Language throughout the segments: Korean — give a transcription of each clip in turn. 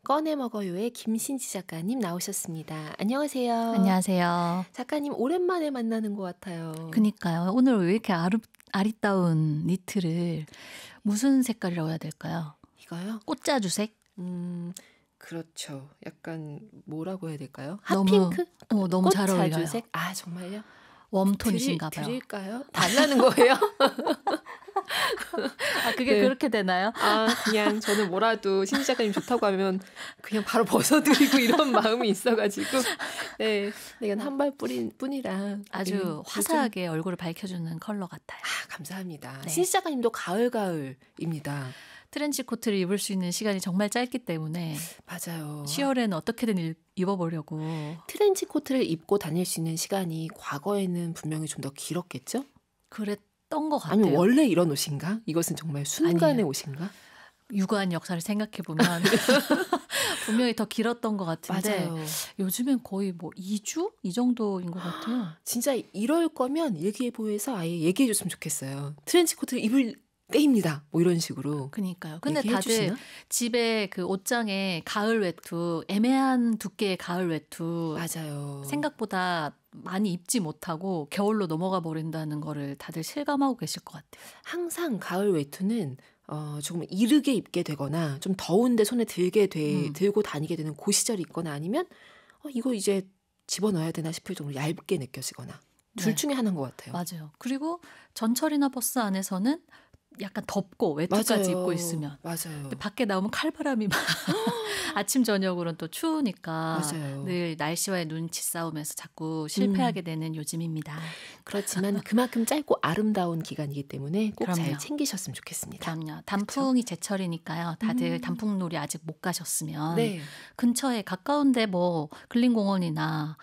꺼내 먹어요의 김신지 작가님 나오셨습니다. 안녕하세요. 안녕하세요. 작가님 오랜만에 만나는 것 같아요. 그니까요. 오늘 왜 이렇게 아리따운 니트를 무슨 색깔이라고 해야 될까요? 이거요? 꽃자주색? 그렇죠. 약간 뭐라고 해야 될까요? 너무, 핫핑크? 너무 잘 어울려요. 꽃자주색? 아 정말요? 웜톤이신가 봐요. 드릴까요? 달라는 거예요? 아 그게 네. 그렇게 되나요? 아 그냥 저는 뭐라도 신지 작가님 좋다고 하면 그냥 바로 벗어드리고 이런 마음이 있어가지고 네, 이건 한 발뿐이라 아주 화사하게 얼굴을 밝혀주는 컬러 같아요. 아 감사합니다. 네. 신지 작가님도 가을입니다. 트렌치 코트를 입을 수 있는 시간이 정말 짧기 때문에 맞아요. 10월에는 어떻게든 입어보려고. 트렌치 코트를 입고 다닐 수 있는 시간이 과거에는 분명히 좀 더 길었겠죠? 그랬던 것 같아요. 아니면 원래 이런 옷인가? 이것은 정말 순간의 아니에요. 옷인가? 유구한 역사를 생각해보면 분명히 더 길었던 것 같은데 맞아요. 요즘엔 거의 뭐 2주? 이 정도인 것 같아요. 진짜 이럴 거면 일기예보에서 아예 얘기해 줬으면 좋겠어요. 트렌치 코트를 입을 때입니다. 뭐 이런 식으로. 그러니까요. 근데 얘기해 다들 주시나? 집에 그 옷장에 가을 외투, 애매한 두께의 가을 외투 맞아요. 생각보다 많이 입지 못하고 겨울로 넘어가 버린다는 거를 다들 실감하고 계실 것 같아요. 항상 가을 외투는 조금 이르게 입게 되거나 좀 더운데 손에 들고 다니게 되는 그 시절이 있거나 아니면 이거 이제 집어넣어야 되나 싶을 정도로 얇게 느껴지거나 둘 네. 중에 하나인 것 같아요. 맞아요. 그리고 전철이나 버스 안에서는 약간 덥고 외투까지 맞아요. 입고 있으면 맞아요. 근데 밖에 나오면 칼바람이 막 아침 저녁으로는 또 추우니까 맞아요. 늘 날씨와의 눈치 싸움에서 자꾸 실패하게 되는 요즘입니다. 그렇지만 그만큼 짧고 아름다운 기간이기 때문에 꼭 잘 그럼요. 챙기셨으면 좋겠습니다. 그럼요. 단풍이 제철이니까요. 다들 단풍놀이 아직 못 가셨으면 네. 근처에 가까운데 뭐 근린공원이나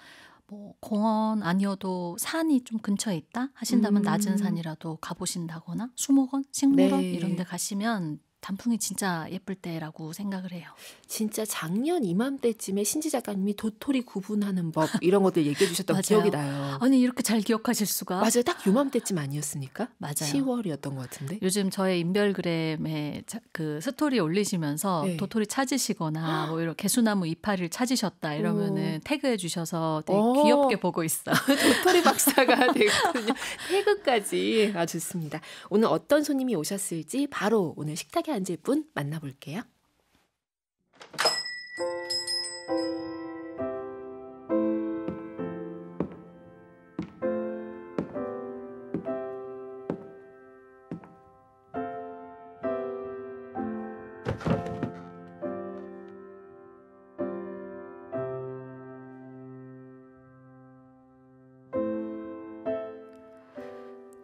뭐 공원 아니어도 산이 좀 근처에 있다 하신다면 낮은 산이라도 가보신다거나 수목원, 식물원 네. 이런 데 가시면 단풍이 진짜 예쁠 때라고 생각을 해요. 진짜 작년 이맘때쯤에 신지 작가님이 도토리 구분하는 법 이런 것들 얘기해 주셨던 맞아요. 기억이 나요. 아니 이렇게 잘 기억하실 수가? 맞아요. 딱 요맘때쯤 아니었습니까? 맞아요. 10월이었던 것 같은데. 요즘 저의 인별그램에 그 스토리 올리시면서 네. 도토리 찾으시거나 뭐 이런 개수나무 이파리를 찾으셨다 이러면은 태그해 주셔서 되게 오. 귀엽게 보고 있어요. 도토리 박사가 되거든요. 태그까지. 아, 좋습니다. 오늘 어떤 손님이 오셨을지 바로 오늘 식탁에 앉을 분 만나볼게요.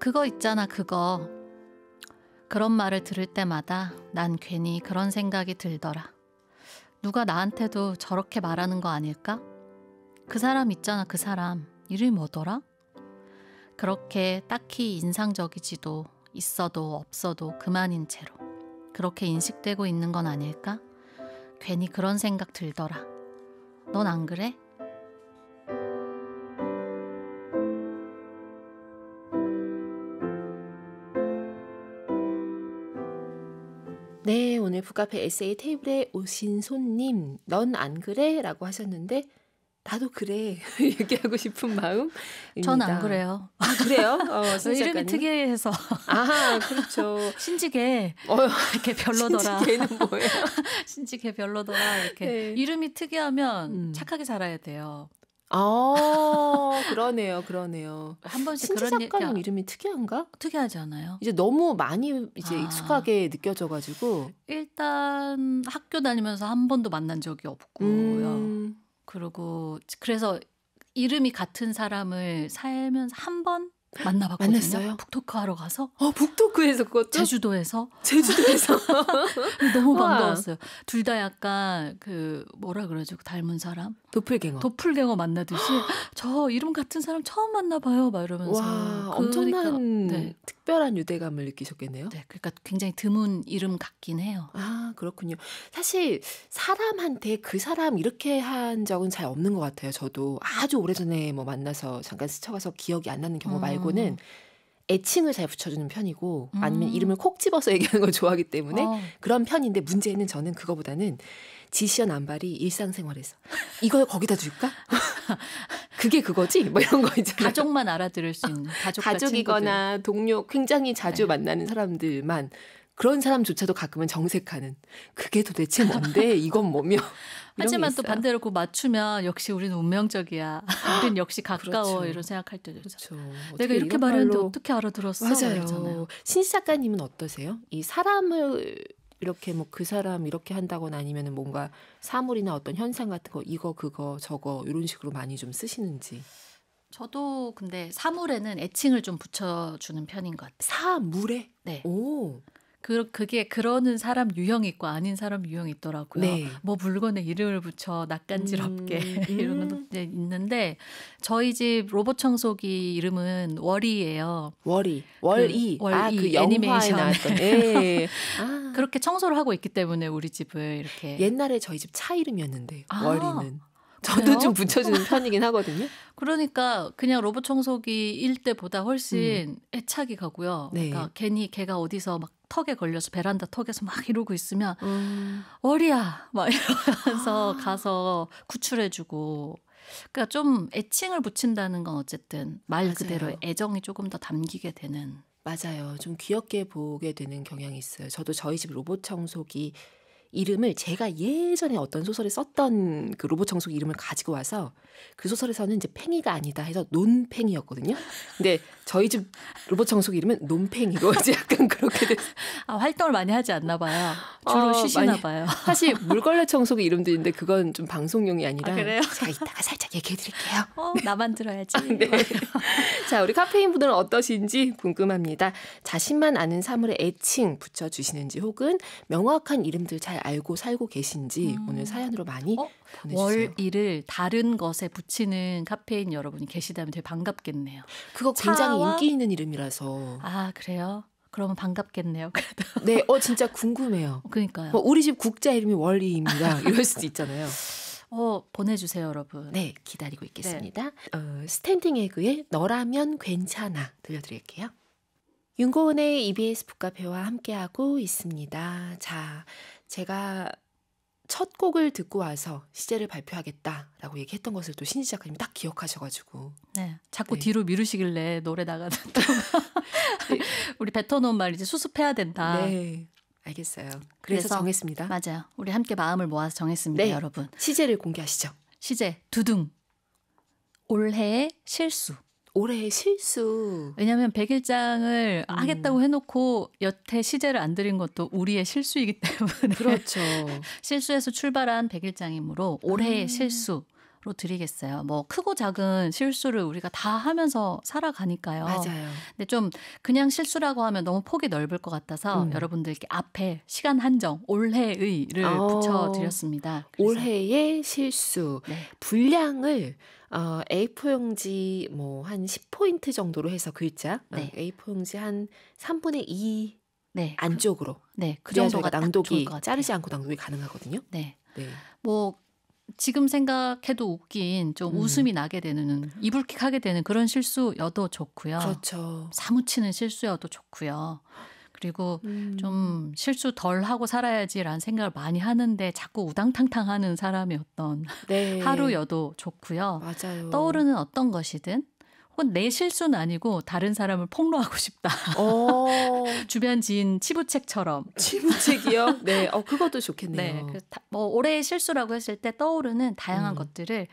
그거 있잖아 그거. 그런 말을 들을 때마다 난 괜히 그런 생각이 들더라. 누가 나한테도 저렇게 말하는 거 아닐까? 그 사람 있잖아 그 사람. 이름이 뭐더라? 그렇게 딱히 인상적이지도 있어도 없어도 그만인 채로 그렇게 인식되고 있는 건 아닐까? 괜히 그런 생각 들더라. 넌 안 그래? 네, 오늘 북카페 에세이 테이블에 오신 손님, 넌 안 그래? 라고 하셨는데 나도 그래 얘기하고 싶은 마음입니다. 전 안 그래요. 아, 그래요? 신지 이름이 작가님? 특이해서 아, 그렇죠. 신지게 이렇게 별로더라. 신지개는 뭐예요? 신지게 별로더라. 이렇게 네. 이름이 특이하면 착하게 살아야 돼요. 그러네요. 한 번씩 신지 그런 작가님 얘기 이름이 특이한가? 특이하지 않아요? 이제 너무 많이 이제 아. 익숙하게 느껴져가지고. 일단 학교 다니면서 한 번도 만난 적이 없고요. 그리고 그래서 이름이 같은 사람을 살면서 한 번 만나봤거든요. 만났어요? 북토크 하러 가서 북토크에서 그것도? 제주도에서 너무 우와. 반가웠어요. 둘 다 약간 그 뭐라 그러죠? 닮은 사람? 도플갱어. 도플갱어 만나듯이 저 이름 같은 사람 처음 만나봐요. 막 이러면서. 와, 그러니까, 엄청난 네. 특별한 유대감을 느끼셨겠네요. 네, 그러니까 굉장히 드문 이름 같긴 해요. 아, 그렇군요. 사실 사람한테 그 사람 이렇게 한 적은 잘 없는 것 같아요. 저도 아주 오래전에 뭐 만나서 잠깐 스쳐가서 기억이 안 나는 경우 말고는 애칭을 잘 붙여주는 편이고 아니면 이름을 콕 집어서 얘기하는 걸 좋아하기 때문에 그런 편인데 문제는 저는 그거보다는 지시어 남발이 일상생활에서 이걸 거기다 줄까? 그게 그거지? 뭐 이런 거 있잖아요. 가족만 알아들을 수 있는 가족이거나 친구들. 동료 굉장히 자주 네. 만나는 사람들만 그런 사람조차도 가끔은 정색하는 그게 도대체 뭔데 이건 뭐며 하지만 또 반대로 그 맞추면 역시 우리는 운명적이야. 우린 역시 가까워 그렇죠. 이런 생각할 때도 있죠. 그렇죠. 내가 이렇게 말했는데 어떻게 알아들었어? 맞아요. 이러잖아요. 신지 작가님은 어떠세요? 이 사람을 이렇게 뭐 그 사람 이렇게 한다거나 아니면 뭔가 사물이나 어떤 현상 같은 거 이거 그거 저거 이런 식으로 많이 좀 쓰시는지. 저도 근데 사물에는 애칭을 좀 붙여주는 편인 것 같아요. 사물에? 네. 오. 그게 그러는 사람 유형이 있고 아닌 사람 유형이 있더라고요. 네. 뭐 물건에 이름을 붙여 낯간지럽게 이런 건 이제 있는데 저희 집 로봇 청소기 이름은 월이에요. 월이. 월이. 그 영화에 애니메이션. 나왔던. 예. 아. 그렇게 청소를 하고 있기 때문에 우리 집을 이렇게. 옛날에 저희 집 차 이름이었는데 아, 월이는. 저도 그래요? 좀 붙여주는 편이긴 하거든요. 그러니까 그냥 로봇 청소기일 때보다 훨씬 애착이 가고요. 네. 그러니까 괜히 걔가 어디서 막 턱에 걸려서 베란다 턱에서 막 이러고 있으면 월이야 막 이러면서 가서 구출해주고. 그러니까 좀 애칭을 붙인다는 건 어쨌든 말 맞아요. 그대로 애정이 조금 더 담기게 되는. 맞아요. 좀 귀엽게 보게 되는 경향이 있어요. 저도 저희 집 로봇 청소기 이름을 제가 예전에 어떤 소설에 썼던 그 로봇 청소기 이름을 가지고 와서 그 소설에서는 이제 팽이가 아니다 해서 논팽이였거든요. 근데 저희 집 로봇 청소기 이름은 논팽이로 이제 약간 그렇게 됐어요. 아, 활동을 많이 하지 않나 봐요. 주로 쉬시나 많이. 봐요. 사실 물걸레 청소기 이름도 있는데 그건 좀 방송용이 아니라 아, 그래요? 제가 이따가 살짝 얘기해 드릴게요. 나만 들어야지. 네. 자, 우리 카페인 분들은 어떠신지 궁금합니다. 자신만 아는 사물에 애칭 붙여주시는지 혹은 명확한 이름들 잘 알고 살고 계신지 오늘 사연으로 많이 보내주세요. 월일을 다른 것에 붙이는 카페인 여러분이 계시다면 되게 반갑겠네요. 그거 굉장히 차와? 인기 있는 이름이라서. 아, 그래요? 그러면 반갑겠네요. 그래도. 네, 진짜 궁금해요. 그러니까요. 뭐 우리 집 국자 이름이 월리입니다. 이럴 수도 있잖아요. 보내주세요, 여러분. 네, 기다리고 있겠습니다. 스탠딩 에그의 너라면 괜찮아 들려드릴게요. 윤고은의 EBS 북카페와 함께하고 있습니다. 자, 제가 첫 곡을 듣고 와서 시제를 발표하겠다라고 얘기했던 것을 또 신지 작가님이 딱 기억하셔가지고. 네, 자꾸 네. 뒤로 미루시길래 노래 나가는 우리 뱉어놓은 말 이제 수습해야 된다. 네, 알겠어요. 그래서 정했습니다. 맞아요. 우리 함께 마음을 모아서 정했습니다, 네. 여러분. 시제를 공개하시죠. 시제 두둥. 올해의 실수. 올해의 실수. 왜냐하면 100일장을 하겠다고 해놓고 여태 시제를 안 드린 것도 우리의 실수이기 때문에 그렇죠. 실수에서 출발한 100일장이므로 올해의 실수로 드리겠어요. 뭐 크고 작은 실수를 우리가 다 하면서 살아가니까요. 맞아요. 근데 좀 그냥 실수라고 하면 너무 폭이 넓을 것 같아서 여러분들께 앞에 시간 한정 올해의를 붙여드렸습니다. 그래서. 올해의 실수. 네. 분량을 A4 용지 뭐 한 10포인트 정도로 해서 글자 네. A4 용지 한 3분의 2 네. 안쪽으로. 네, 그 그래야 정도가 저희가 딱 좋을 낭독이 것 같아요. 자르지 않고 낭독이 가능하거든요. 네. 네. 뭐 지금 생각해도 웃긴 좀 웃음이 나게 되는 이불킥하게 되는 그런 실수여도 좋고요. 그렇죠. 사무치는 실수여도 좋고요. 그리고 좀 실수 덜 하고 살아야지라는 생각을 많이 하는데 자꾸 우당탕탕하는 사람의 어떤 네. 하루여도 좋고요. 맞아요. 떠오르는 어떤 것이든 혹은 내 실수는 아니고 다른 사람을 폭로하고 싶다. 주변 지인 치부책처럼. 치부책이요? 네, 그것도 좋겠네요. 네, 뭐 올해의 실수라고 했을 때 떠오르는 다양한 것들을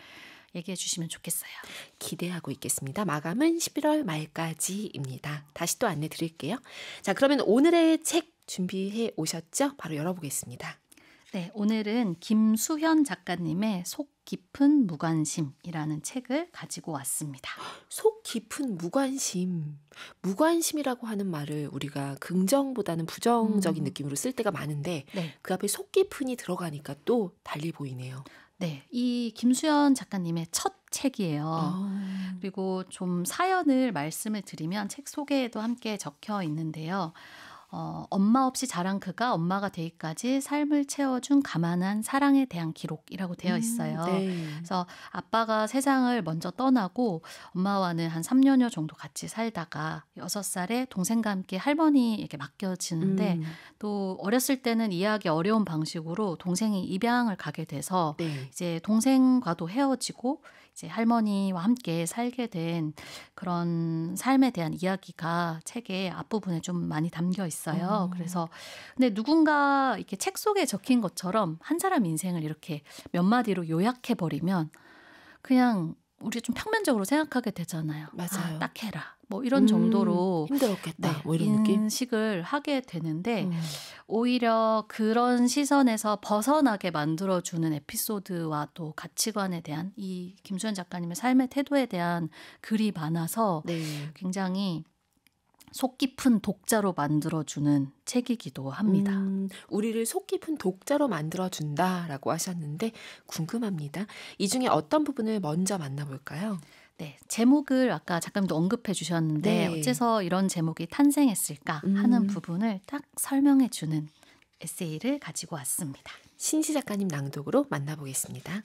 얘기해 주시면 좋겠어요. 기대하고 있겠습니다. 마감은 11월 말까지입니다. 다시 또 안내 드릴게요. 자, 그러면 오늘의 책 준비해 오셨죠? 바로 열어보겠습니다. 네, 오늘은 김수현 작가님의 속 깊은 무관심이라는 책을 가지고 왔습니다. 속 깊은 무관심. 무관심이라고 하는 말을 우리가 긍정보다는 부정적인 느낌으로 쓸 때가 많은데 네. 그 앞에 속 깊은이 들어가니까 또 달리 보이네요. 네, 이 김수현 작가님의 첫 책이에요. 그리고 좀 사연을 말씀을 드리면 책 소개에도 함께 적혀 있는데요. 엄마 없이 자란 그가 엄마가 되기까지 삶을 채워준 가만한 사랑에 대한 기록이라고 되어 있어요. 네. 그래서 아빠가 세상을 먼저 떠나고 엄마와는 한 3년여 정도 같이 살다가 6살에 동생과 함께 할머니에게 맡겨지는데 또 어렸을 때는 이해하기 어려운 방식으로 동생이 입양을 가게 돼서 네. 이제 동생과도 헤어지고 이제 할머니와 함께 살게 된 그런 삶에 대한 이야기가 책의 앞부분에 좀 많이 담겨 있어요. 그래서 근데 누군가 이렇게 책 속에 적힌 것처럼 한 사람 인생을 이렇게 몇 마디로 요약해 버리면 그냥 우리가 좀 평면적으로 생각하게 되잖아요. 맞아요. 딱 해라. 뭐 이런 정도로 힘들었겠다. 네, 뭐 이런 느낌? 인식을 하게 되는데 오히려 그런 시선에서 벗어나게 만들어주는 에피소드와 또 가치관에 대한 이 김수현 작가님의 삶의 태도에 대한 글이 많아서 네. 굉장히 속 깊은 독자로 만들어주는 책이기도 합니다. 우리를 속 깊은 독자로 만들어준다라고 하셨는데 궁금합니다. 이 중에 어떤 부분을 먼저 만나볼까요? 네, 제목을 아까 작가님도 언급해 주셨는데 네. 어째서 이런 제목이 탄생했을까 하는 부분을 딱 설명해 주는 에세이를 가지고 왔습니다. 신시 작가님 낭독으로 만나보겠습니다.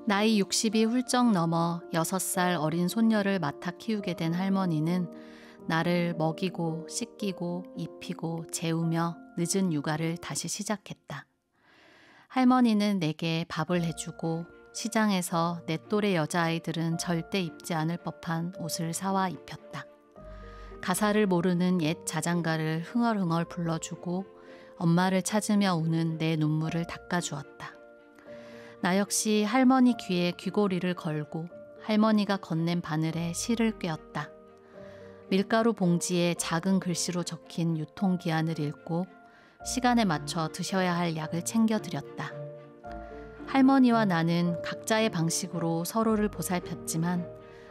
나이 60이 훌쩍 넘어 6살 어린 손녀를 맡아 키우게 된 할머니는 나를 먹이고 씻기고 입히고 재우며 늦은 육아를 다시 시작했다. 할머니는 내게 밥을 해주고 시장에서 내 또래 여자아이들은 절대 입지 않을 법한 옷을 사와 입혔다. 가사를 모르는 옛 자장가를 흥얼흥얼 불러주고 엄마를 찾으며 우는 내 눈물을 닦아주었다. 나 역시 할머니 귀에 귀고리를 걸고 할머니가 건넨 바늘에 실을 꿰었다. 밀가루 봉지에 작은 글씨로 적힌 유통기한을 읽고 시간에 맞춰 드셔야 할 약을 챙겨드렸다. 할머니와 나는 각자의 방식으로 서로를 보살폈지만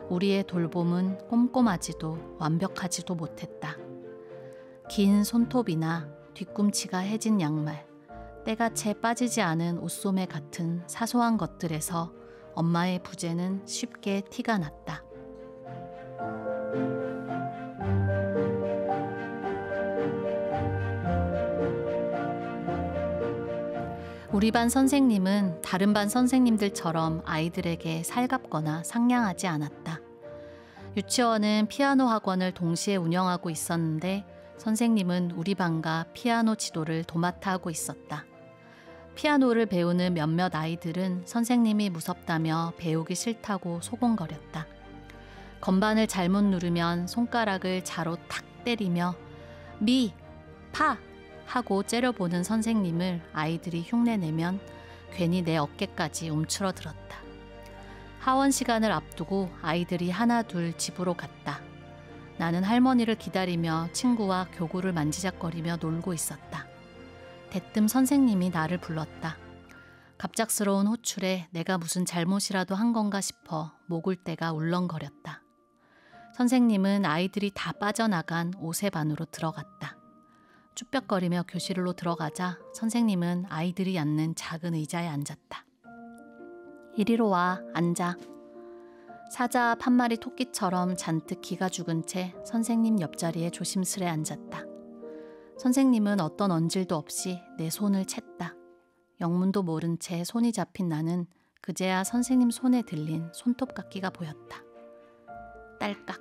우리의 돌봄은 꼼꼼하지도 완벽하지도 못했다. 긴 손톱이나 뒤꿈치가 해진 양말, 때가 채 빠지지 않은 옷소매 같은 사소한 것들에서 엄마의 부재는 쉽게 티가 났다. 우리 반 선생님은 다른 반 선생님들처럼 아이들에게 살갑거나 상냥하지 않았다. 유치원은 피아노 학원을 동시에 운영하고 있었는데 선생님은 우리 반과 피아노 지도를 도맡아 하고 있었다. 피아노를 배우는 몇몇 아이들은 선생님이 무섭다며 배우기 싫다고 소곤거렸다. 건반을 잘못 누르면 손가락을 자로 탁 때리며 미, 파 하고 째려보는 선생님을 아이들이 흉내내면 괜히 내 어깨까지 움츠러들었다. 하원 시간을 앞두고 아이들이 하나 둘 집으로 갔다. 나는 할머니를 기다리며 친구와 교구를 만지작거리며 놀고 있었다. 대뜸 선생님이 나를 불렀다. 갑작스러운 호출에 내가 무슨 잘못이라도 한 건가 싶어 목울대가 울렁거렸다. 선생님은 아이들이 다 빠져나간 오세반으로 들어갔다. 쭈뼛거리며 교실로 들어가자 선생님은 아이들이 앉는 작은 의자에 앉았다. 이리로 와, 앉아. 사자 앞 한 마리 토끼처럼 잔뜩 기가 죽은 채 선생님 옆자리에 조심스레 앉았다. 선생님은 어떤 언질도 없이 내 손을 챘다. 영문도 모른 채 손이 잡힌 나는 그제야 선생님 손에 들린 손톱깎이가 보였다. 딸깍.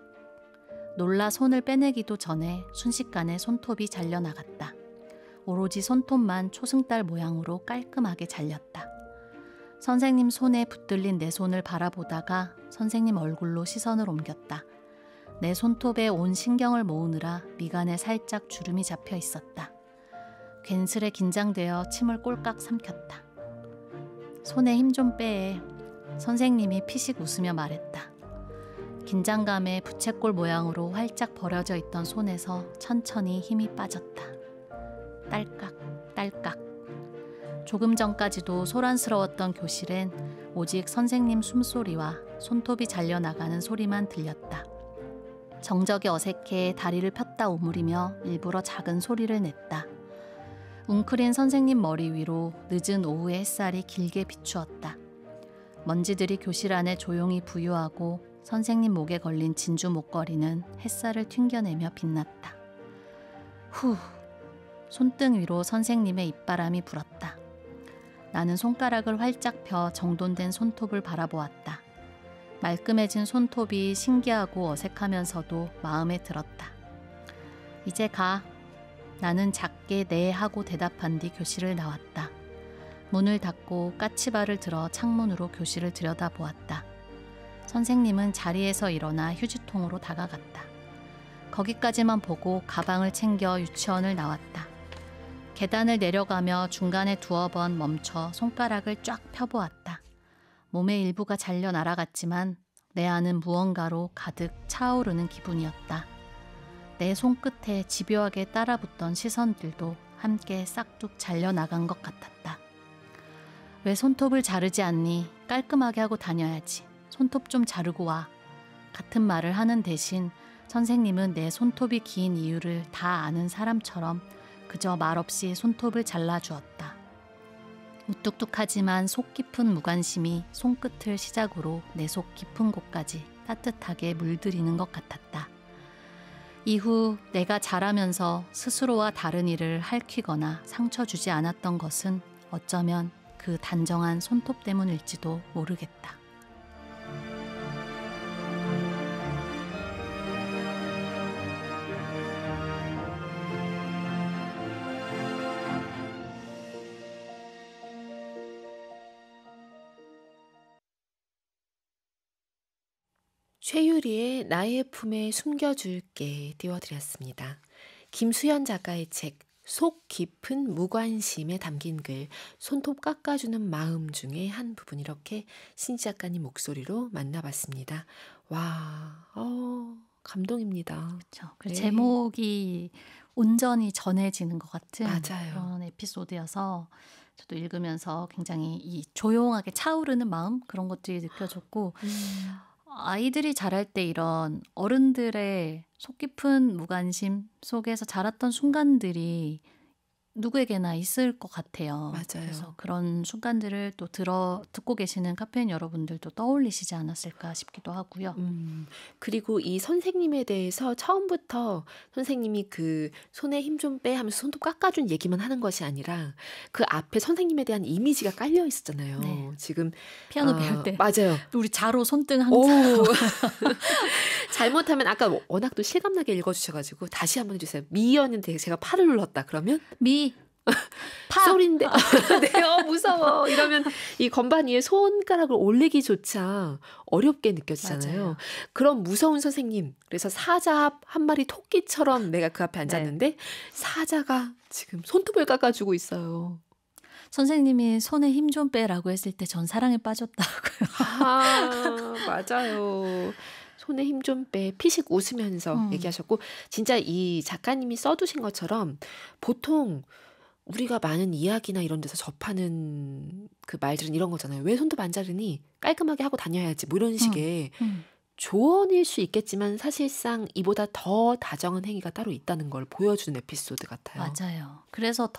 놀라 손을 빼내기도 전에 순식간에 손톱이 잘려나갔다. 오로지 손톱만 초승달 모양으로 깔끔하게 잘렸다. 선생님 손에 붙들린 내 손을 바라보다가 선생님 얼굴로 시선을 옮겼다. 내 손톱에 온 신경을 모으느라 미간에 살짝 주름이 잡혀 있었다. 괜스레 긴장되어 침을 꼴깍 삼켰다. 손에 힘 좀 빼. 선생님이 피식 웃으며 말했다. 긴장감에 부채꼴 모양으로 활짝 벌어져 있던 손에서 천천히 힘이 빠졌다. 딸깍, 딸깍. 조금 전까지도 소란스러웠던 교실엔 오직 선생님 숨소리와 손톱이 잘려나가는 소리만 들렸다. 정적이 어색해 다리를 폈다 오므리며 일부러 작은 소리를 냈다. 웅크린 선생님 머리 위로 늦은 오후의 햇살이 길게 비추었다. 먼지들이 교실 안에 조용히 부유하고 선생님 목에 걸린 진주 목걸이는 햇살을 튕겨내며 빛났다. 후, 손등 위로 선생님의 입바람이 불었다. 나는 손가락을 활짝 펴 정돈된 손톱을 바라보았다. 말끔해진 손톱이 신기하고 어색하면서도 마음에 들었다. 이제 가. 나는 작게 네 하고 대답한 뒤 교실을 나왔다. 문을 닫고 까치발을 들어 창문으로 교실을 들여다보았다. 선생님은 자리에서 일어나 휴지통으로 다가갔다. 거기까지만 보고 가방을 챙겨 유치원을 나왔다. 계단을 내려가며 중간에 두어 번 멈춰 손가락을 쫙 펴보았다. 몸의 일부가 잘려 날아갔지만 내 안은 무언가로 가득 차오르는 기분이었다. 내 손끝에 집요하게 따라붙던 시선들도 함께 싹둑 잘려나간 것 같았다. 왜 손톱을 자르지 않니? 깔끔하게 하고 다녀야지. 손톱 좀 자르고 와. 같은 말을 하는 대신 선생님은 내 손톱이 긴 이유를 다 아는 사람처럼 그저 말없이 손톱을 잘라주었다. 무뚝뚝하지만 속 깊은 무관심이 손끝을 시작으로 내 속 깊은 곳까지 따뜻하게 물들이는 것 같았다. 이후 내가 자라면서 스스로와 다른 일을 핥히거나 상처 주지 않았던 것은 어쩌면 그 단정한 손톱 때문일지도 모르겠다. 최유리의 나의 품에 숨겨줄게 띄워드렸습니다. 김수현 작가의 책 속 깊은 무관심에 담긴 글 손톱 깎아주는 마음 중에 한 부분 이렇게 신 작가님 목소리로 만나봤습니다. 와, 감동입니다. 그렇죠. 그 네. 제목이 온전히 전해지는 것 같은 맞아요. 그런 에피소드여서 저도 읽으면서 굉장히 이 조용하게 차오르는 마음 그런 것들이 느껴졌고 아이들이 자랄 때 이런 어른들의 속 깊은 무관심 속에서 자랐던 순간들이 누구에게나 있을 것 같아요. 맞아요. 그래서 그런 순간들을 또 듣고 계시는 카페인 여러분들도 떠올리시지 않았을까 싶기도 하고요. 그리고 이 선생님에 대해서 처음부터 선생님이 그 손에 힘 좀 빼 하면서 손톱 깎아준 얘기만 하는 것이 아니라 그 앞에 선생님에 대한 이미지가 깔려 있었잖아요. 네. 지금 피아노 배울 때 맞아요. 우리 자로 손등 오. 항상 잘못하면 아까 워낙 또 실감나게 읽어주셔가지고 다시 한번 해주세요. 미였는데 제가 팔을 눌렀다 그러면 파 소리인데 네, 무서워 이러면 이 건반 위에 손가락을 올리기조차 어렵게 느껴지잖아요. 맞아요. 그런 무서운 선생님, 그래서 사자 한 마리 토끼처럼 내가 그 앞에 앉았는데 사자가 지금 손톱을 깎아주고 있어요. 선생님이 손에 힘 좀 빼라고 했을 때 전 사랑에 빠졌다고요. 아, 맞아요. 손에 힘 좀 빼, 피식 웃으면서 얘기하셨고 진짜 이 작가님이 써두신 것처럼 보통 우리가 많은 이야기나 이런 데서 접하는 그 말들은 이런 거잖아요. 왜 손톱 안 자르니? 깔끔하게 하고 다녀야지. 뭐 이런 식의 조언일 수 있겠지만 사실상 이보다 더 다정한 행위가 따로 있다는 걸 보여주는 에피소드 같아요. 맞아요. 그래서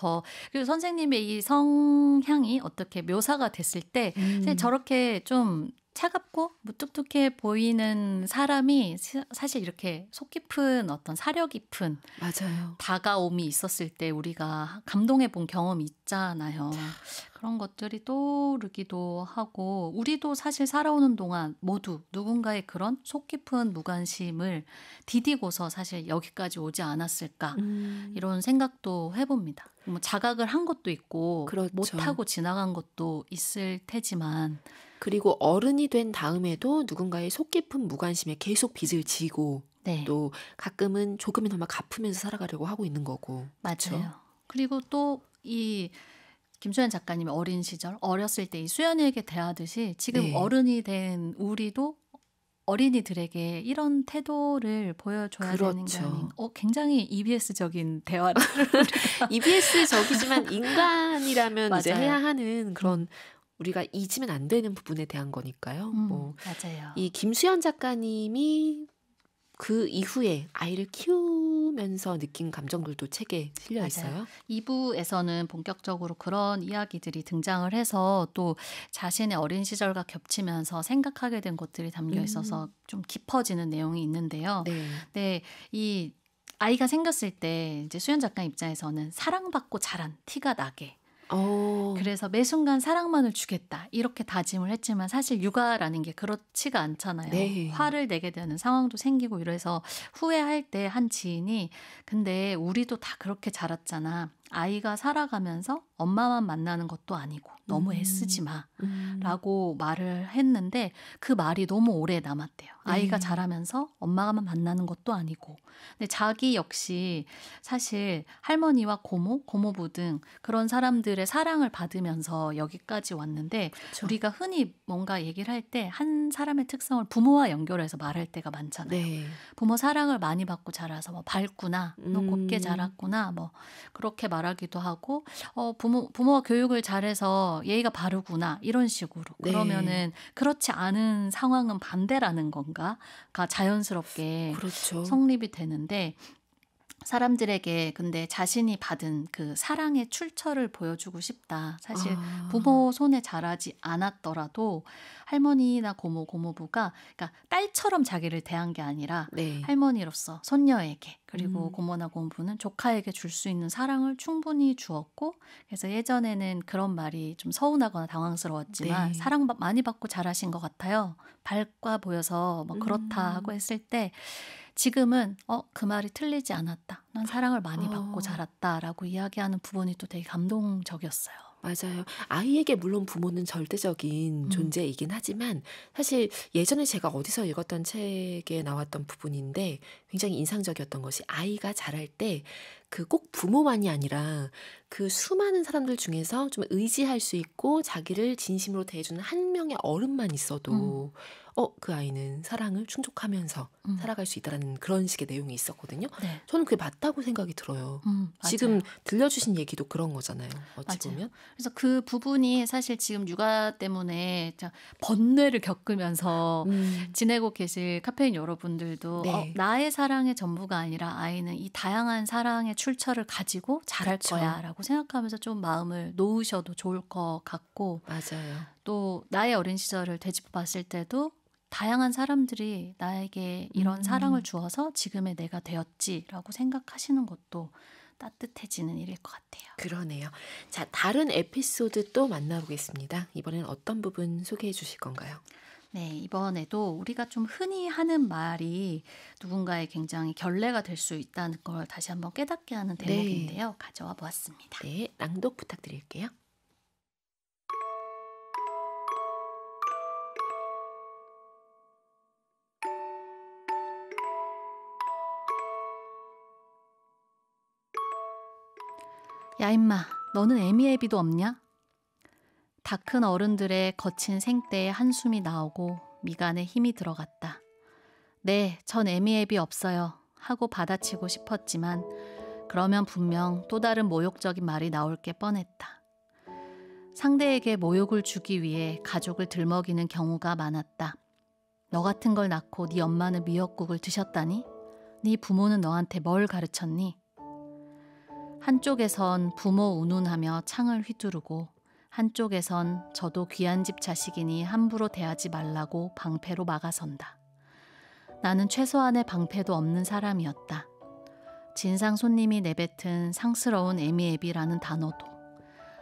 그리고 선생님의 이 성향이 어떻게 묘사가 됐을 때 저렇게 좀 차갑고 무뚝뚝해 보이는 사람이 사실 이렇게 속 깊은 어떤 사려 깊은 맞아요. 다가옴이 있었을 때 우리가 감동해 본 경험이 있잖아요. 그런 것들이 떠오르기도 하고 우리도 사실 살아오는 동안 모두 누군가의 그런 속 깊은 무관심을 디디고서 사실 여기까지 오지 않았을까 이런 생각도 해봅니다. 뭐 자각을 한 것도 있고 그렇죠. 못하고 지나간 것도 있을 테지만 그리고 어른이 된 다음에도 누군가의 속 깊은 무관심에 계속 빚을 지고 네. 또 가끔은 조금이나마 갚으면서 살아가려고 하고 있는 거고. 맞아요. 그렇죠? 그리고 또 이 김수현 작가님의 어린 시절 어렸을 때 이 수연이에게 대하듯이 지금 네. 어른이 된 우리도 어린이들에게 이런 태도를 보여줘야 되는 게 그렇죠. 아닌 굉장히 EBS적인 대화를 EBS적이지만 인간이라면 이제 맞아요. 해야 하는 그런 우리가 잊으면 안 되는 부분에 대한 거니까요. 뭐 맞아요. 이 김수현 작가님이 그 이후에 아이를 키우면서 느낀 감정들도 책에 실려 맞아요. 있어요? 2부에서는 본격적으로 그런 이야기들이 등장을 해서 또 자신의 어린 시절과 겹치면서 생각하게 된 것들이 담겨 있어서 음. 좀 깊어지는 내용이 있는데요. 네. 네, 이 아이가 생겼을 때 이제 수연 작가 입장에서는 사랑받고 자란 티가 나게 그래서 매 순간 사랑만을 주겠다 이렇게 다짐을 했지만 사실 육아라는 게 그렇지가 않잖아요. 네. 화를 내게 되는 상황도 생기고 이래서 후회할 때 한 지인이 근데 우리도 다 그렇게 자랐잖아. 아이가 살아가면서 엄마만 만나는 것도 아니고 너무 애쓰지 마. 라고 말을 했는데 그 말이 너무 오래 남았대요. 아이가 네. 자라면서 엄마만 만나는 것도 아니고. 근데 자기 역시 사실 할머니와 고모, 고모부 등 그런 사람들의 사랑을 받으면서 여기까지 왔는데 그쵸. 우리가 흔히 뭔가 얘기를 할 때 한 사람의 특성을 부모와 연결해서 말할 때가 많잖아요. 네. 부모 사랑을 많이 받고 자라서 뭐 밝구나, 너 곱게 음. 자랐구나, 뭐 그렇게 말하기도 하고, 부모가 교육을 잘해서 예의가 바르구나 이런 식으로. 네. 그러면은 그렇지 않은 상황은 반대라는 건가가 자연스럽게 그렇죠. 성립이 되는데. 사람들에게 근데 자신이 받은 그 사랑의 출처를 보여주고 싶다. 사실 부모 손에 자라지 않았더라도 할머니나 고모, 고모부가 그러니까 딸처럼 자기를 대한 게 아니라 네. 할머니로서 손녀에게 그리고 음. 고모나 고모부는 조카에게 줄 수 있는 사랑을 충분히 주었고 그래서 예전에는 그런 말이 좀 서운하거나 당황스러웠지만 네. 사랑 많이 받고 자라신 것 같아요. 밝아 보여서 뭐 그렇다 하고 했을 때 지금은 그 말이 틀리지 않았다. 난 사랑을 많이 받고 자랐다라고 이야기하는 부분이 또 되게 감동적이었어요. 맞아요. 아이에게 물론 부모는 절대적인 존재이긴 하지만 사실 예전에 제가 어디서 읽었던 책에 나왔던 부분인데 굉장히 인상적이었던 것이 아이가 자랄 때 그 꼭 부모만이 아니라 그 수많은 사람들 중에서 좀 의지할 수 있고 자기를 진심으로 대해주는 한 명의 어른만 있어도 그 아이는 사랑을 충족하면서 살아갈 수 있다라는 그런 식의 내용이 있었거든요. 네. 저는 그게 맞다고 생각이 들어요. 지금 맞아요. 들려주신 얘기도 그런 거잖아요. 어찌 맞아요. 보면. 그래서 그 부분이 사실 지금 육아 때문에 번뇌를 겪으면서 지내고 계실 카페인 여러분들도 네. 나의 사랑의 전부가 아니라 아이는 이 다양한 사랑의 출처를 가지고 자랄 그쵸. 거야라고 생각하면서 좀 마음을 놓으셔도 좋을 것 같고 맞아요. 또 나의 어린 시절을 되짚어 봤을 때도 다양한 사람들이 나에게 이런 사랑을 주어서 지금의 내가 되었지라고 생각하시는 것도 따뜻해지는 일일 것 같아요. 그러네요. 자, 다른 에피소드 또 만나보겠습니다. 이번에는 어떤 부분 소개해 주실 건가요? 네, 이번에도 우리가 좀 흔히 하는 말이 누군가의 굉장히 결례가 될 수 있다는 걸 다시 한번 깨닫게 하는 대목인데요. 가져와 보았습니다. 네, 낭독 부탁드릴게요. 야 임마, 너는 애미애비도 없냐? 다 큰 어른들의 거친 생떼에 한숨이 나오고 미간에 힘이 들어갔다. 네, 전 애미애비 없어요. 하고 받아치고 싶었지만 그러면 분명 또 다른 모욕적인 말이 나올 게 뻔했다. 상대에게 모욕을 주기 위해 가족을 들먹이는 경우가 많았다. 너 같은 걸 낳고 네 엄마는 미역국을 드셨다니? 네 부모는 너한테 뭘 가르쳤니? 한쪽에선 부모 운운하며 창을 휘두르고 한쪽에선 저도 귀한 집 자식이니 함부로 대하지 말라고 방패로 막아선다. 나는 최소한의 방패도 없는 사람이었다. 진상 손님이 내뱉은 상스러운 애미애비라는 단어도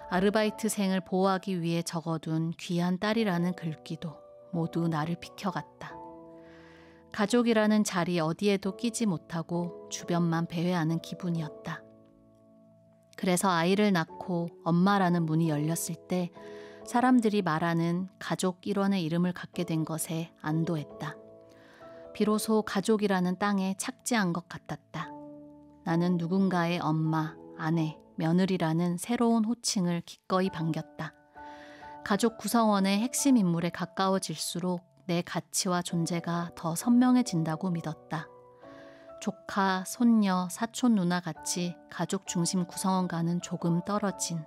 아르바이트생을 보호하기 위해 적어둔 귀한 딸이라는 글귀도 모두 나를 비켜갔다. 가족이라는 자리 어디에도 끼지 못하고 주변만 배회하는 기분이었다. 그래서 아이를 낳고 엄마라는 문이 열렸을 때 사람들이 말하는 가족 일원의 이름을 갖게 된 것에 안도했다. 비로소 가족이라는 땅에 착지한 것 같았다. 나는 누군가의 엄마, 아내, 며느리라는 새로운 호칭을 기꺼이 반겼다. 가족 구성원의 핵심 인물에 가까워질수록 내 가치와 존재가 더 선명해진다고 믿었다. 조카, 손녀, 사촌 누나 같이 가족 중심 구성원과는 조금 떨어진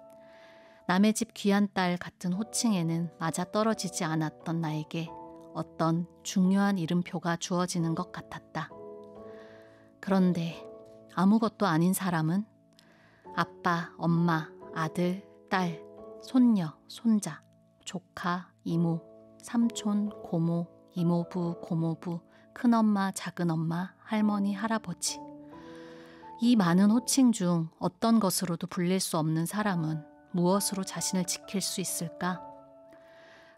남의 집 귀한 딸 같은 호칭에는 맞아떨어지지 않았던 나에게 어떤 중요한 이름표가 주어지는 것 같았다. 그런데 아무것도 아닌 사람은 아빠, 엄마, 아들, 딸, 손녀, 손자, 조카, 이모, 삼촌, 고모, 이모부, 고모부, 큰엄마, 작은엄마, 할머니, 할아버지. 이 많은 호칭 중 어떤 것으로도 불릴 수 없는 사람은 무엇으로 자신을 지킬 수 있을까?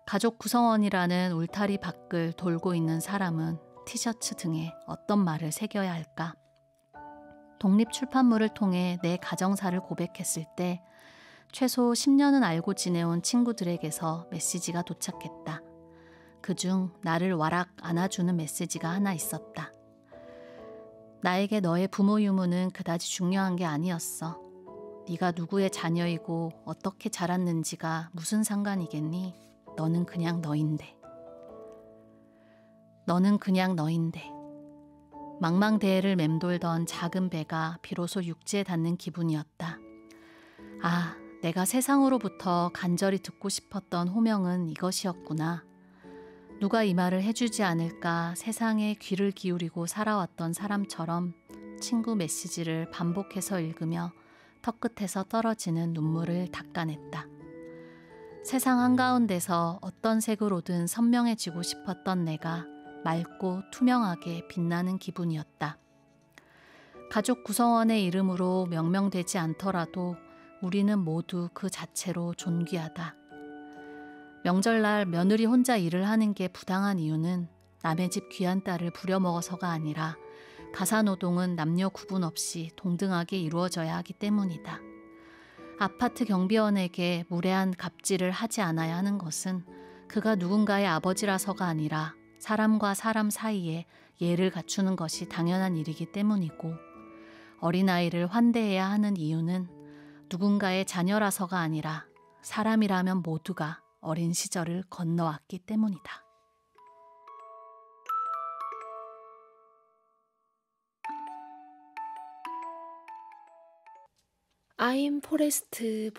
가족 구성원이라는 울타리 밖을 돌고 있는 사람은 티셔츠 등에 어떤 말을 새겨야 할까? 독립출판물을 통해 내 가정사를 고백했을 때 최소 10년은 알고 지내온 친구들에게서 메시지가 도착했다. 그중 나를 와락 안아주는 메시지가 하나 있었다. 나에게 너의 부모 유무는 그다지 중요한 게 아니었어. 네가 누구의 자녀이고 어떻게 자랐는지가 무슨 상관이겠니? 너는 그냥 너인데. 너는 그냥 너인데. 망망대해를 맴돌던 작은 배가 비로소 육지에 닿는 기분이었다. 아, 내가 세상으로부터 간절히 듣고 싶었던 호명은 이것이었구나. 누가 이 말을 해주지 않을까 세상에 귀를 기울이고 살아왔던 사람처럼 친구 메시지를 반복해서 읽으며 턱끝에서 떨어지는 눈물을 닦아냈다. 세상 한가운데서 어떤 색으로든 선명해지고 싶었던 내가 맑고 투명하게 빛나는 기분이었다. 가족 구성원의 이름으로 명명되지 않더라도 우리는 모두 그 자체로 존귀하다. 명절날 며느리 혼자 일을 하는 게 부당한 이유는 남의 집 귀한 딸을 부려먹어서가 아니라 가사노동은 남녀 구분 없이 동등하게 이루어져야 하기 때문이다. 아파트 경비원에게 무례한 갑질을 하지 않아야 하는 것은 그가 누군가의 아버지라서가 아니라 사람과 사람 사이에 예를 갖추는 것이 당연한 일이기 때문이고, 어린아이를 환대해야 하는 이유는 누군가의 자녀라서가 아니라 사람이라면 모두가 어린 시절을 건너왔기 때문이다. I'm 포레스트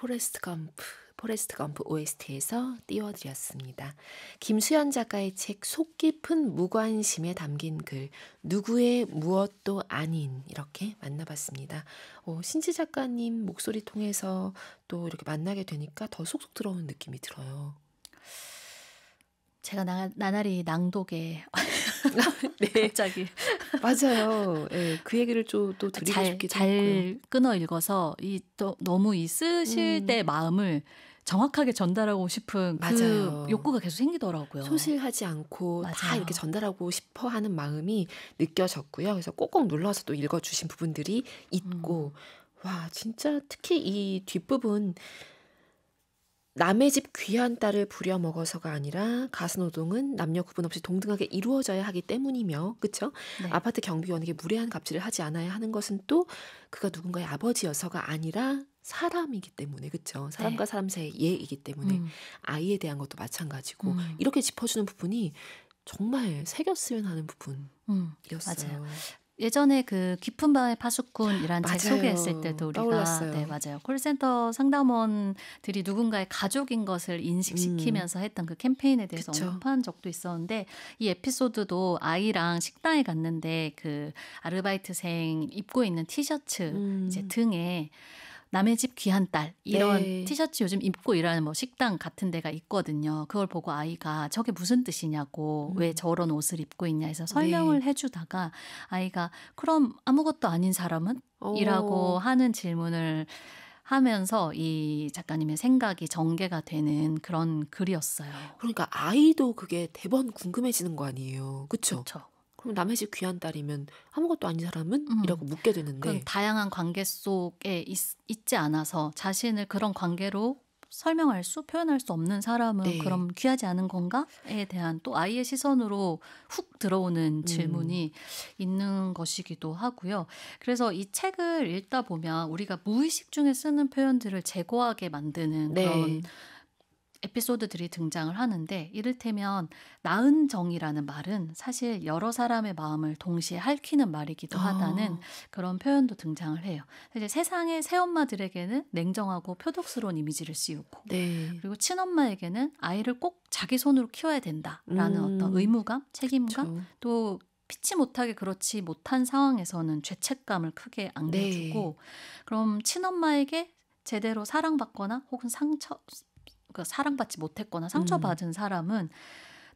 검프 OST에서 띄워드렸습니다. 김수연 작가의 책 속 깊은 무관심에 담긴 글 누구의 무엇도 아닌 이렇게 만나봤습니다. 신지 작가님 목소리 통해서 또 이렇게 만나게 되니까 더 속속 들어오는 느낌이 들어요. 제가 나날이 낭독에 네, 갑자기 맞아요. 네, 그 얘기를 또 드리고 싶기도 잘 했고요. 끊어 읽어서 또 너무 이 쓰실 때 마음을 정확하게 전달하고 싶은 그 맞아요. 욕구가 계속 생기더라고요. 소실하지 않고 다 맞아요. 이렇게 전달하고 싶어 하는 마음이 느껴졌고요. 그래서 꼭꼭 눌러서 또 읽어주신 부분들이 있고, 와, 진짜 특히 이 뒷부분, 남의 집 귀한 딸을 부려먹어서가 아니라 가스노동은 남녀 구분 없이 동등하게 이루어져야 하기 때문이며, 그쵸? 네. 아파트 경비원에게 무례한 갑질을 하지 않아야 하는 것은 또 그가 누군가의 아버지여서가 아니라 사람이기 때문에, 그쵸? 사람과 사람 사이의 예이기 때문에 아이에 대한 것도 마찬가지고 이렇게 짚어주는 부분이 정말 새겼으면 하는 부분이었어요. 맞아요. 예전에 그 깊은 밤의 파수꾼이란 책 맞아요. 소개했을 때도 우리가 떠올랐어요. 네, 맞아요. 콜센터 상담원들이 누군가의 가족인 것을 인식시키면서 했던 그 캠페인에 대해서 그쵸. 언급한 적도 있었는데, 이 에피소드도 아이랑 식당에 갔는데 그 아르바이트생 입고 있는 티셔츠 이제 등에 남의 집 귀한 딸 이런 네. 티셔츠 요즘 입고 일하는 뭐 식당 같은 데가 있거든요. 그걸 보고 아이가 저게 무슨 뜻이냐고 왜 저런 옷을 입고 있냐 해서 설명을 해주다가 아이가 그럼 아무것도 아닌 사람은? 이라고 하는 질문을 하면서 이 작가님의 생각이 전개가 되는 그런 글이었어요. 그러니까 아이도 그게 대번 궁금해지는 거 아니에요. 그쵸? 그렇죠. 그럼 남의 집 귀한 딸이면 아무것도 아닌 사람은? 이라고 묻게 되는데. 그럼 다양한 관계 속에 있지 않아서 자신을 그런 관계로 설명할 수, 표현할 수 없는 사람은 네. 그럼 귀하지 않은 건가?에 대한 또 아이의 시선으로 훅 들어오는 질문이 있는 것이기도 하고요. 그래서 이 책을 읽다 보면 우리가 무의식 중에 쓰는 표현들을 제거하게 만드는 네. 그런 에피소드들이 등장을 하는데, 이를테면 나은 정이라는 말은 사실 여러 사람의 마음을 동시에 핥히는 말이기도 하다는 그런 표현도 등장을 해요. 사실 세상의 새엄마들에게는 냉정하고 표독스러운 이미지를 씌우고, 네. 그리고 친엄마에게는 아이를 꼭 자기 손으로 키워야 된다라는 어떤 의무감, 책임감, 그쵸. 또 피치 못하게 그렇지 못한 상황에서는 죄책감을 크게 안겨주고 네. 그럼 친엄마에게 제대로 사랑받거나 혹은 그러니까 사랑받지 못했거나 음. 상처받은 사람은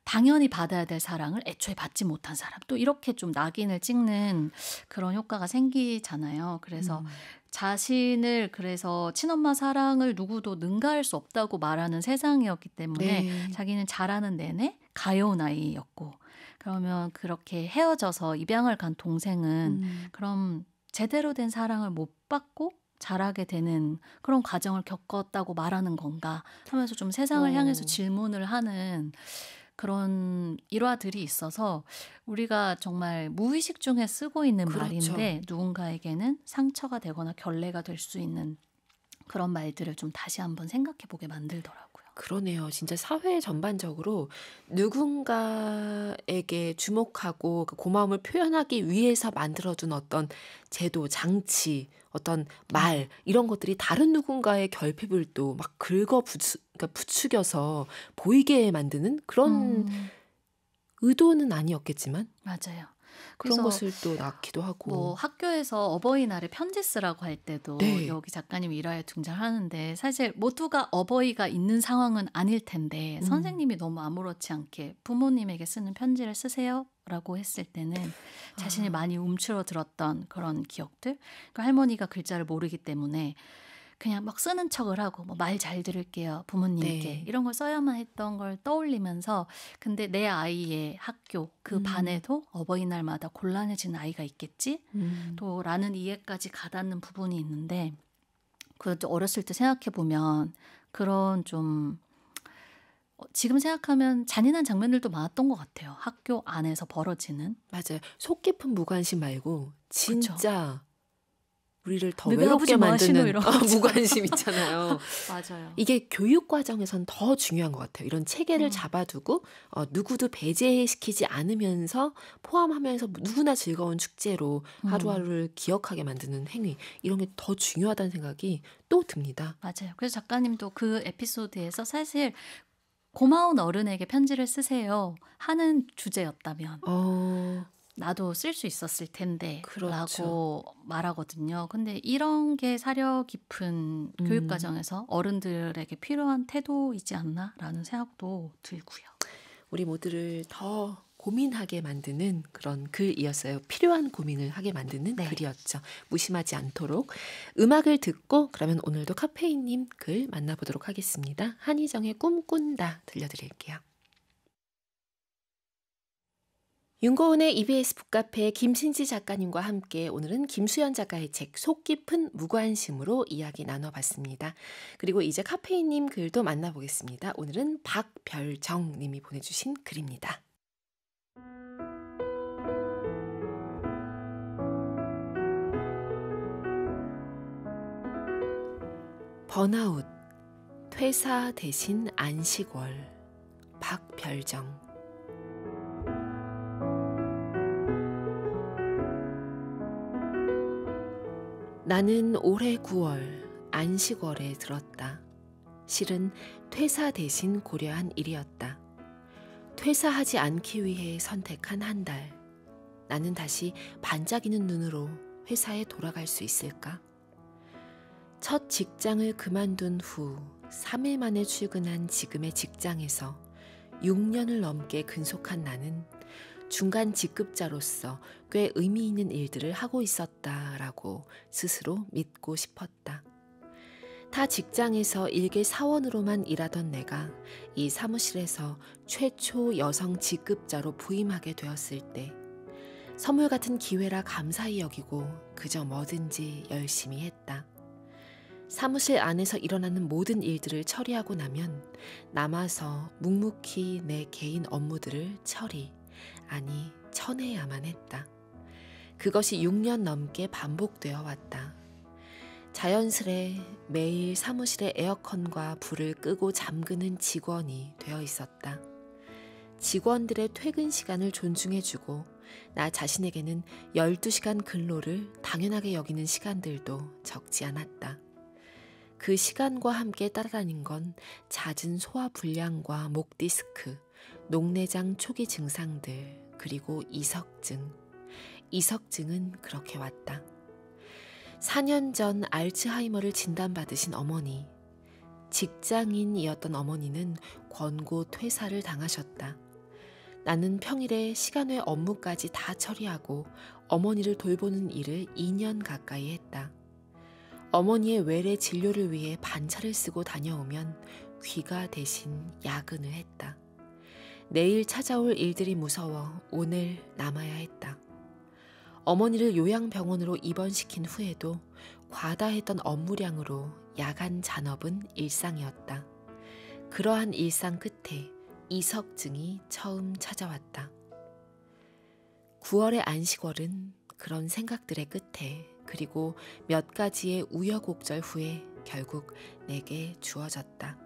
당연히 받아야 될 사랑을 애초에 받지 못한 사람 또 이렇게 좀 낙인을 찍는 그런 효과가 생기잖아요. 그래서 음. 자신을 그래서 친엄마 사랑을 누구도 능가할 수 없다고 말하는 세상이었기 때문에 네. 자기는 자라는 내내 가여운 아이였고 그러면 그렇게 헤어져서 입양을 간 동생은 음. 그럼 제대로 된 사랑을 못 받고 자라게 되는 그런 과정을 겪었다고 말하는 건가 하면서 좀 세상을 향해서 어. 질문을 하는 그런 일화들이 있어서 우리가 정말 무의식 중에 쓰고 있는 그렇죠. 말인데 누군가에게는 상처가 되거나 결례가 될 수 있는 그런 말들을 좀 다시 한번 생각해 보게 만들더라고요. 그러네요. 진짜 사회 전반적으로 누군가에게 주목하고 그 고마움을 표현하기 위해서 만들어둔 어떤 제도, 장치, 어떤 말 이런 것들이 다른 누군가의 결핍을 또 막 그러니까 부추겨서 보이게 만드는 그런 음, 의도는 아니었겠지만 맞아요. 그런 그래서 것을 또 낳기도 뭐 하고. 학교에서 어버이날에 편지 쓰라고 할 때도 네. 여기 작가님 일화에 등장하는데 사실 모두가 어버이가 있는 상황은 아닐 텐데 음. 선생님이 너무 아무렇지 않게 부모님에게 쓰는 편지를 쓰세요 라고 했을 때는 자신이 아. 많이 움츠러들었던 그런 기억들 그 할머니가 글자를 모르기 때문에 그냥 막 쓰는 척을 하고 뭐 말 잘 들을게요 부모님께 네. 이런 걸 써야만 했던 걸 떠올리면서 근데 내 아이의 학교 그 음. 반에도 어버이날마다 곤란해지는 아이가 있겠지 음. 또 라는 이해까지 가닿는 부분이 있는데 그 어렸을 때 생각해 보면 그런 좀 지금 생각하면 잔인한 장면들도 많았던 것 같아요. 학교 안에서 벌어지는. 맞아요. 속 깊은 무관심 말고 그쵸. 진짜 우리를 더 너희 아버지 외롭게 뭐 하시노 만드는 이런 것처럼. 무관심 있잖아요. 맞아요. 이게 교육 과정에선 더 중요한 것 같아요. 이런 체계를 음. 잡아두고 누구도 배제시키지 않으면서 포함하면서 누구나 즐거운 축제로 음. 하루하루를 기억하게 만드는 행위 이런 게 더 중요하다는 생각이 또 듭니다. 맞아요. 그래서 작가님도 그 에피소드에서 사실 고마운 어른에게 편지를 쓰세요 하는 주제였다면 어, 나도 쓸 수 있었을 텐데 그렇죠. 라고 말하거든요. 근데 이런 게 사려 깊은 교육 음. 과정에서 어른들에게 필요한 태도이지 않나라는 생각도 들고요. 우리 모두를 더 고민하게 만드는 그런 글이었어요. 필요한 고민을 하게 만드는 네. 글이었죠. 무심하지 않도록. 음악을 듣고 그러면 오늘도 카페인님 글 만나보도록 하겠습니다. 한희정의 꿈꾼다 들려드릴게요. 윤고은의 EBS 북카페 김신지 작가님과 함께 오늘은 김수연 작가의 책 속 깊은 무관심으로 이야기 나눠봤습니다. 그리고 이제 카페인님 글도 만나보겠습니다. 오늘은 박별정 님이 보내주신 글입니다. 번아웃, 퇴사 대신 안식월, 박별정. 나는 올해 9월 안식월에 들었다. 실은 퇴사 대신 고려한 일이었다. 퇴사하지 않기 위해 선택한 한 달. 나는 다시 반짝이는 눈으로 회사에 돌아갈 수 있을까? 첫 직장을 그만둔 후 3일 만에 출근한 지금의 직장에서 6년을 넘게 근속한 나는 중간 직급자로서 꽤 의미 있는 일들을 하고 있었다라고 스스로 믿고 싶었다. 타 직장에서 일개 사원으로만 일하던 내가 이 사무실에서 최초 여성 직급자로 부임하게 되었을 때 선물 같은 기회라 감사히 여기고 그저 뭐든지 열심히 했다. 사무실 안에서 일어나는 모든 일들을 처리하고 나면 남아서 묵묵히 내 개인 업무들을 아니 쳐내야만 했다. 그것이 6년 넘게 반복되어 왔다. 자연스레 매일 사무실의 에어컨과 불을 끄고 잠그는 직원이 되어 있었다. 직원들의 퇴근 시간을 존중해주고 나 자신에게는 12시간 근로를 당연하게 여기는 시간들도 적지 않았다. 그 시간과 함께 따라다닌 건 잦은 소화 불량과 목 디스크, 녹내장 초기 증상들, 그리고 이석증. 이석증은 그렇게 왔다. 4년 전 알츠하이머를 진단받으신 어머니. 직장인이었던 어머니는 권고 퇴사를 당하셨다. 나는 평일에 시간 외 업무까지 다 처리하고 어머니를 돌보는 일을 2년 가까이 했다. 어머니의 외래 진료를 위해 반차를 쓰고 다녀오면 귀가 대신 야근을 했다. 내일 찾아올 일들이 무서워 오늘 남아야 했다. 어머니를 요양병원으로 입원시킨 후에도 과다했던 업무량으로 야간 잔업은 일상이었다. 그러한 일상 끝에 이석증이 처음 찾아왔다. 9월의 안식월은 그런 생각들의 끝에 그리고 몇 가지의 우여곡절 후에 결국 내게 주어졌다.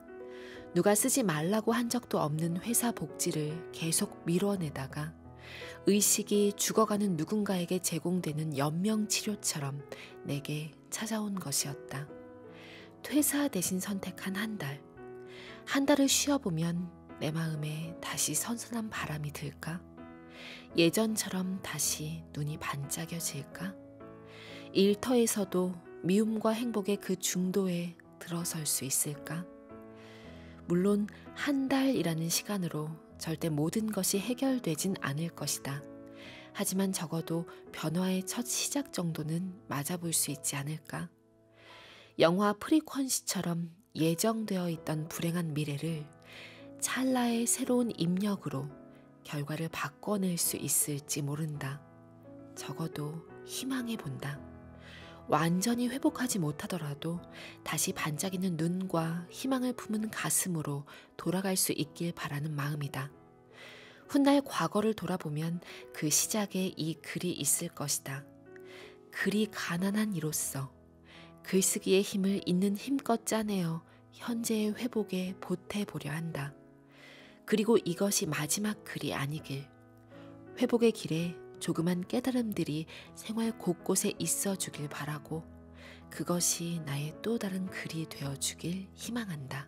누가 쓰지 말라고 한 적도 없는 회사 복지를 계속 밀어내다가 의식이 죽어가는 누군가에게 제공되는 연명치료처럼 내게 찾아온 것이었다. 퇴사 대신 선택한 한 달. 한 달을 쉬어보면 내 마음에 다시 선선한 바람이 들까? 예전처럼 다시 눈이 반짝여질까? 일터에서도 미움과 행복의 그 중도에 들어설 수 있을까? 물론 한 달이라는 시간으로 절대 모든 것이 해결되진 않을 것이다. 하지만 적어도 변화의 첫 시작 정도는 맞아볼 수 있지 않을까? 영화 프리퀀시처럼 예정되어 있던 불행한 미래를 찰나의 새로운 입력으로 결과를 바꿔낼 수 있을지 모른다. 적어도 희망해 본다. 완전히 회복하지 못하더라도 다시 반짝이는 눈과 희망을 품은 가슴으로 돌아갈 수 있길 바라는 마음이다. 훗날 과거를 돌아보면 그 시작에 이 글이 있을 것이다. 글이 가난한 이로써 글쓰기의 힘을 있는 힘껏 짜내어 현재의 회복에 보태보려 한다. 그리고 이것이 마지막 글이 아니길. 회복의 길에 조그만 깨달음들이 생활 곳곳에 있어 주길 바라고 그것이 나의 또 다른 글이 되어 주길 희망한다.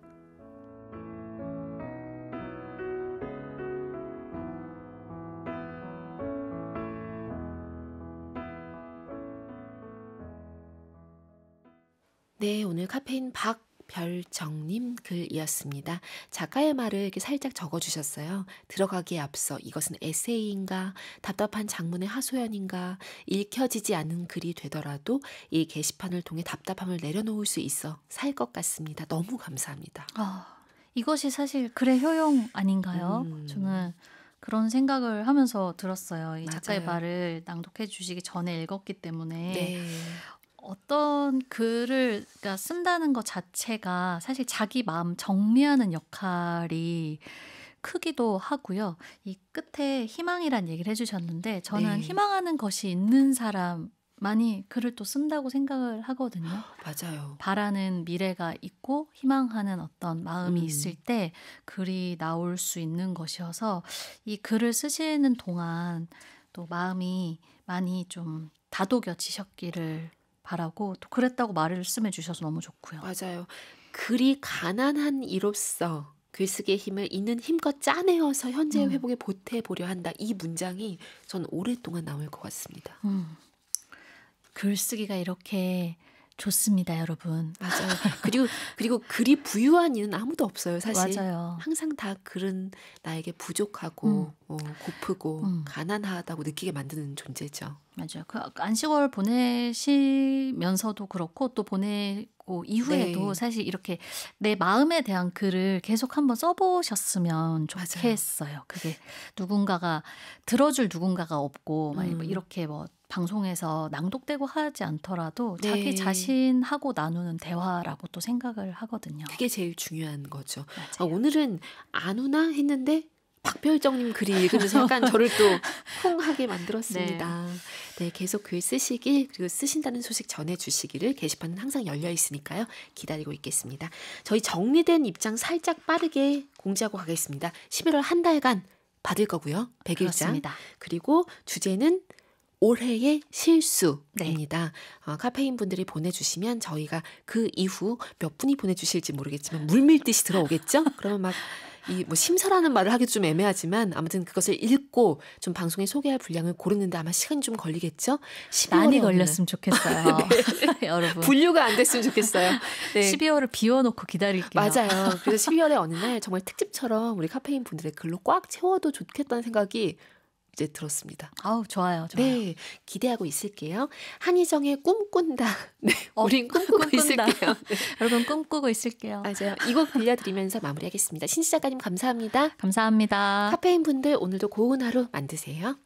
네, 오늘 카페인 박별정님 글이었습니다. 작가의 말을 이렇게 살짝 적어주셨어요. 들어가기에 앞서 이것은 에세이인가 답답한 장문의 하소연인가 읽혀지지 않는 글이 되더라도 이 게시판을 통해 답답함을 내려놓을 수 있어 살 것 같습니다. 너무 감사합니다. 이것이 사실 글의 효용 아닌가요? 저는 그런 생각을 하면서 들었어요. 이 작가의 맞아요. 말을 낭독해 주시기 전에 읽었기 때문에 네. 어떤 글을 그러니까 쓴다는 것 자체가 사실 자기 마음 정리하는 역할이 크기도 하고요. 이 끝에 희망이란 얘기를 해주셨는데 저는 네. 희망하는 것이 있는 사람만이 글을 또 쓴다고 생각을 하거든요. 맞아요. 바라는 미래가 있고 희망하는 어떤 마음이 음. 있을 때 글이 나올 수 있는 것이어서 이 글을 쓰시는 동안 또 마음이 많이 좀 다독여지셨기를 바라고 또 그랬다고 말씀해 주셔서 너무 좋고요. 맞아요. 글이 가난한 이로써 글쓰기의 힘을 있는 힘껏 짜내어서 현재의 회복에 보태보려 한다. 이 문장이 전 오랫동안 나올 것 같습니다. 글쓰기가 이렇게 좋습니다, 여러분. 맞아요. 그리고 글이 부유한 이는 아무도 없어요, 사실. 맞아요. 항상 다 글은 나에게 부족하고 고프고 가난하다고 느끼게 만드는 존재죠. 맞아요. 그 안식월 보내시면서도 그렇고 또 보내고 이후에도 네. 사실 이렇게 내 마음에 대한 글을 계속 한번 써보셨으면 좋겠어요. 그게 누군가가 들어줄 누군가가 없고 막 이렇게 뭐 방송에서 낭독되고 하지 않더라도 네. 자기 자신하고 나누는 대화라고 또 생각을 하거든요. 그게 제일 중요한 거죠. 맞아요. 오늘은 안 오나 했는데 박별정님 글이 읽으면서 약간 저를 또 쿵하게 만들었습니다. 네, 계속 글 쓰시길 그리고 쓰신다는 소식 전해주시기를 게시판은 항상 열려 있으니까요. 기다리고 있겠습니다. 저희 정리된 입장 살짝 빠르게 공지하고 가겠습니다. 11월 한 달간 받을 거고요. 100일장. 그렇습니다. 그리고 주제는 올해의 실수입니다. 카페인 분들이 보내주시면 저희가 그 이후 몇 분이 보내주실지 모르겠지만 물밀듯이 들어오겠죠? 그러면 막 이 뭐 심사라는 말을 하기 좀 애매하지만 아무튼 그것을 읽고 좀 방송에 소개할 분량을 고르는데 아마 시간이 좀 걸리겠죠? 12월에 많이 걸렸으면 좋겠어요. 여러분. 분류가 안 됐으면 좋겠어요. 네. 12월을 비워놓고 기다릴게요. 맞아요. 그래서 12월에 어느 날 정말 특집처럼 우리 카페인 분들의 글로 꽉 채워도 좋겠다는 생각이 이제 들었습니다. 아우 좋아요. 네, 기대하고 있을게요. 한희정의 꿈꾼다. 네, 어, 우린 꿈꾸고 꿈꾼다. 있을게요. 네. 여러분 꿈꾸고 있을게요. 맞아요. 이 곡 들려드리면서 마무리하겠습니다. 신지 작가님 감사합니다. 감사합니다. 카페인 분들 오늘도 고운 하루 만드세요.